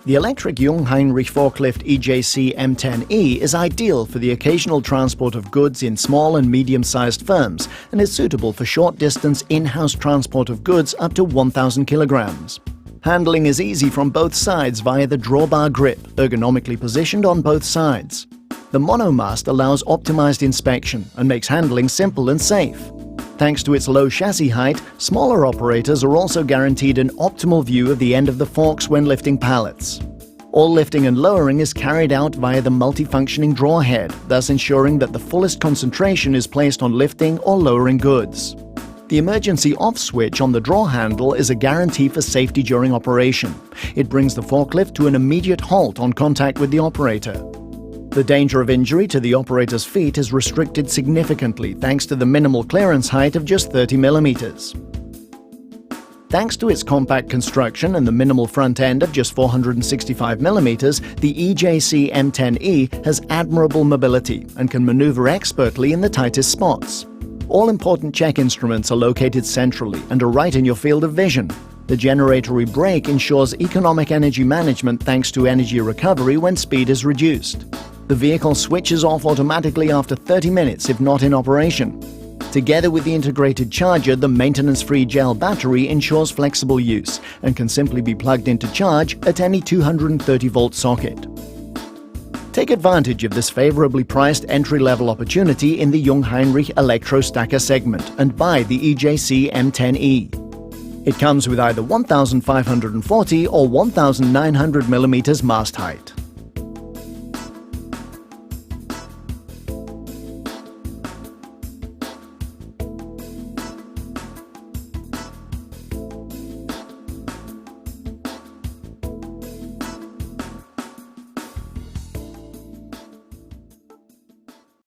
The electric Jungheinrich forklift EJC M10 E is ideal for the occasional transport of goods in small and medium-sized firms and is suitable for short-distance in-house transport of goods up to 1,000 kilograms. Handling is easy from both sides via the drawbar grip, ergonomically positioned on both sides. The monomast allows optimized inspection and makes handling simple and safe. Thanks to its low chassis height, smaller operators are also guaranteed an optimal view of the end of the forks when lifting pallets. All lifting and lowering is carried out via the multifunctioning draw head, thus ensuring that the fullest concentration is placed on lifting or lowering goods. The emergency off switch on the draw handle is a guarantee for safety during operation. It brings the forklift to an immediate halt on contact with the operator. The danger of injury to the operator's feet is restricted significantly thanks to the minimal clearance height of just 30 millimeters. Thanks to its compact construction and the minimal front end of just 465 millimeters, the EJC M10 E has admirable mobility and can maneuver expertly in the tightest spots. All important check instruments are located centrally and are right in your field of vision. The generatory brake ensures economic energy management thanks to energy recovery when speed is reduced. The vehicle switches off automatically after 30 minutes if not in operation. Together with the integrated charger, the maintenance-free gel battery ensures flexible use and can simply be plugged into charge at any 230-volt socket. Take advantage of this favorably priced entry-level opportunity in the Jungheinrich Electro-Stacker segment and buy the EJC M10 E. It comes with either 1,540 or 1,900 mm mast height.